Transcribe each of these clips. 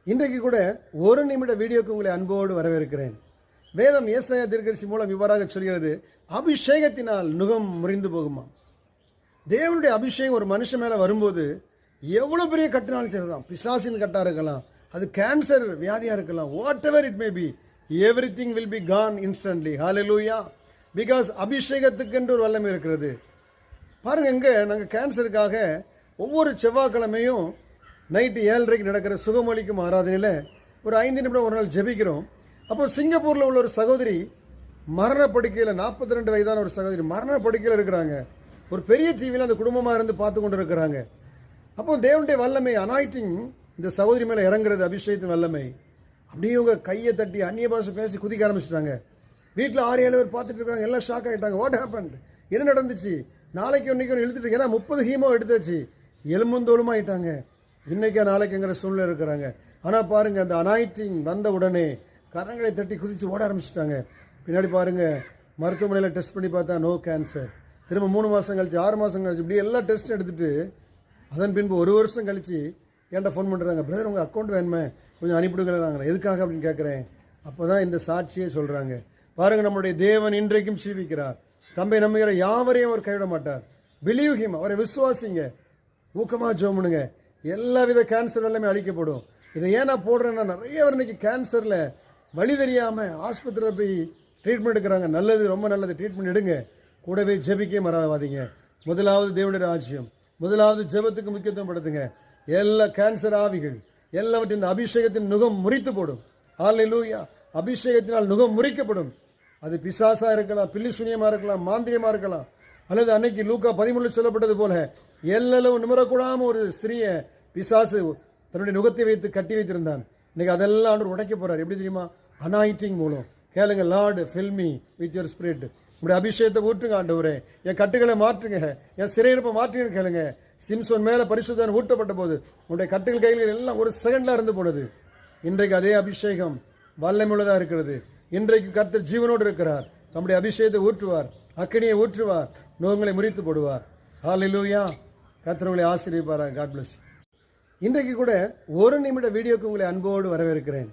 இன்றைக்கு கூட ஒரு நிமிட வீடியோக்கு உங்களை அன்போடு வரவேற்கிறேன். வேதம் ஏசாயா தீர்க்கதரிசி மூலம் இவ்வாறாக சொல்கிறது, அபிஷேகத்தினால் நுகம் முறிந்து போகுமா. தேவனுடைய அபிஷேகம் ஒரு மனுஷன் மேலே வரும்போது எவ்வளோ பெரிய கட்டினாலும் சரிதான், பிசாசின் கட்டாக இருக்கலாம், அது கேன்சர் வியாதியாக இருக்கலாம், whatever it may be, everything will be gone instantly. Hallelujah. Because அபிஷேகத்துக்கென்று ஒரு வல்லமை இருக்கிறது. பாருங்கள், இங்கே நாங்கள் கேன்சருக்காக ஒவ்வொரு செவ்வாய்க்கிழமையும் நைட்டு 7:30 நடக்கிற சுகமளிக்கும் ஆராதனையில் ஒரு 5 நிமிடம் ஒரு நாள் ஜெபிக்கிறோம். அப்போ சிங்கப்பூரில் உள்ள ஒரு சகோதரி மரணப்படுக்கையில், 42 வயதான ஒரு சகோதரி மரணப்படுக்கையில் இருக்கிறாங்க. ஒரு பெரிய டிவியில் அந்த குடும்பமாக இருந்து பார்த்து கொண்டு இருக்கிறாங்க. அப்போ தேவனுடைய வல்லமை அனாயிட்டிங் இந்த சகோதரி மேலே இறங்குறது, அபிஷேகத்தின் வல்லமை. அப்படியே இவங்க கையை தட்டி அந்நிய பாஷை பேசி குதிக்க ஆரம்பிச்சிட்டாங்க. வீட்டில் 6-7 பேர் பார்த்துட்டு இருக்காங்க. எல்லாம் ஷாக் ஆகிட்டாங்க. வாட் ஹேப்பன்ட், என்ன நடந்துச்சு, நாளைக்கு இன்னைக்கு இழுத்துட்டு ஏன்னா 30 ஹீமோ எடுத்தாச்சு, எலும்புந்தோளுமா ஆயிட்டாங்க. இன்றைக்கா நாளைக்குங்கிற சூழ்நிலை இருக்கிறாங்க. ஆனால் பாருங்கள், அந்த அனாயிட்டிங் வந்த உடனே கரங்களை தட்டி குதித்து ஓட ஆரம்பிச்சிட்டாங்க. பின்னாடி பாருங்கள், மருத்துவமனையில் டெஸ்ட் பண்ணி பார்த்தா நோ கேன்சர். திரும்ப 3 மாதம் கழிச்சு, 6 மாதம் கழிச்சு, இப்படி எல்லா டெஸ்ட்டும் எடுத்துகிட்டு அதன் பின்பு 1 வருஷம் கழித்து என்கிட்ட ஃபோன் பண்ணுறாங்க, பிரதர் உங்கள் அக்கௌண்ட் வேணுமே கொஞ்சம் அனுப்பிவிடுங்கிறாங்க. எதுக்காக அப்படின்னு கேட்குறேன். அப்போ தான் இந்த சாட்சியே சொல்கிறாங்க. பாருங்கள், நம்முடைய தேவன் இன்றைக்கும் ஜீவிக்கிறார். தம்பை நம்புகிற யாவரையும் அவர் கைவிட மாட்டார். பிலீவ் ஹிம், அவரை விசுவாசிங்க, ஊக்கமாக ஜெபம் பண்ணுங்க, எல்லா வித கேன்சர் எல்லாமே அழிக்கப்படும். இதை ஏன் நான் போடுறேன்னா, நிறைய பேர் இன்னைக்கு கேன்சரில் வழி தெரியாமல் ஆஸ்பத்திரியில் போய் ட்ரீட்மெண்ட் எடுக்கிறாங்க. நல்லது, ரொம்ப நல்லது, ட்ரீட்மெண்ட் எடுங்க. கூடவே ஜெபிக்கே மறவாதீங்க. முதலாவது தேவனுடைய ராஜ்யம், முதலாவது ஜெபத்துக்கு முக்கியத்துவம் படுத்துங்க. எல்லா கேன்சர் ஆவிகள் எல்லாவற்றையும் இந்த அபிஷேகத்தின் நுகம் முறித்து போடும். ஹல்லேலூயா. அபிஷேகத்தினால் நுகம் முறிக்கப்படும். அது பிசாசாக இருக்கலாம், பில்லி சுனியமாக இருக்கலாம், மாந்திரியமாக இருக்கலாம், அல்லது அன்னைக்கு லூக்கா 13 சொல்லப்பட்டது போல எல்லளவு நிமிரக்கூடாமல் ஒரு ஸ்திரீயை பிசாசு தன்னுடைய நுகத்தை வைத்து கட்டி வைத்திருந்தான். இன்னைக்கு அதெல்லாம் ஆண்டவர் உடைக்க போறார். எப்படி தெரியுமா? அனாயிட்டிங் மூலம். கேளுங்க, Lord fill me with your spirit. உங்களுடைய அபிஷேகத்தை ஊற்றுங்க ஆண்டவரே, என் கட்டுகளை மாற்றுங்க, என் சிறையிருப்பை மாற்றுங்க. கேளுங்க, சிம்சோன் மேலே பரிசுத்தன் ஊட்டப்பட்ட போது உங்களுடைய கட்டுகள் கைகள் எல்லாம் ஒரு செகண்டில் இருந்து போனது. இன்றைக்கு அதே அபிஷேகம் வல்லமையுள்ளதாக இருக்கிறது. இன்றைக்கு கர்த்தர் ஜீவனோடு இருக்கிறார். தம்முடைய அபிஷேகத்தை ஊற்றுவார், அக்கினியை ஊற்றுவார், நோங்களை முறித்து போடுவார். ஹல்லேலூயா. கர்த்தர் உங்களை ஆசீர்வதிப்பாராக. God bless you. இன்றைக்கு கூட ஒரு நிமிட வீடியோக்கு உங்களை அன்போடு வரவேற்கிறேன்.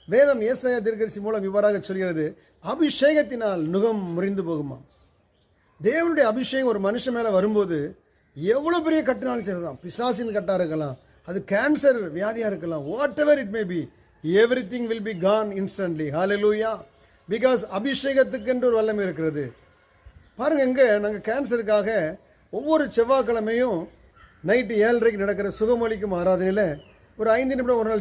வேதம் ஏசாயா தீர்க்கதரிசி மூலம் இவ்வாறாக சொல்கிறது, அபிஷேகத்தினால் நுகம் முறிந்து போகுமா. தேவனுடைய அபிஷேகம் ஒரு மனுஷன் மேலே வரும்போது எவ்வளோ பெரிய கட்டினாலும் சரிதான், பிசாசின் கட்டாக இருக்கலாம், அது கேன்சர் வியாதியாக இருக்கலாம், whatever it may be, everything will be gone instantly. Hallelujah. Because அபிஷேகத்துக்கென்று ஒரு வல்லமை இருக்கிறது. பாருங்கள், இங்கே நாங்கள் கேன்சருக்காக ஒவ்வொரு செவ்வாய்க்கிழமையும் நைட்டு 7:30 நடக்கிற சுகமளிக்கும் ஆராதனையில் ஒரு 5 நிமிடம் ஒரு நாள்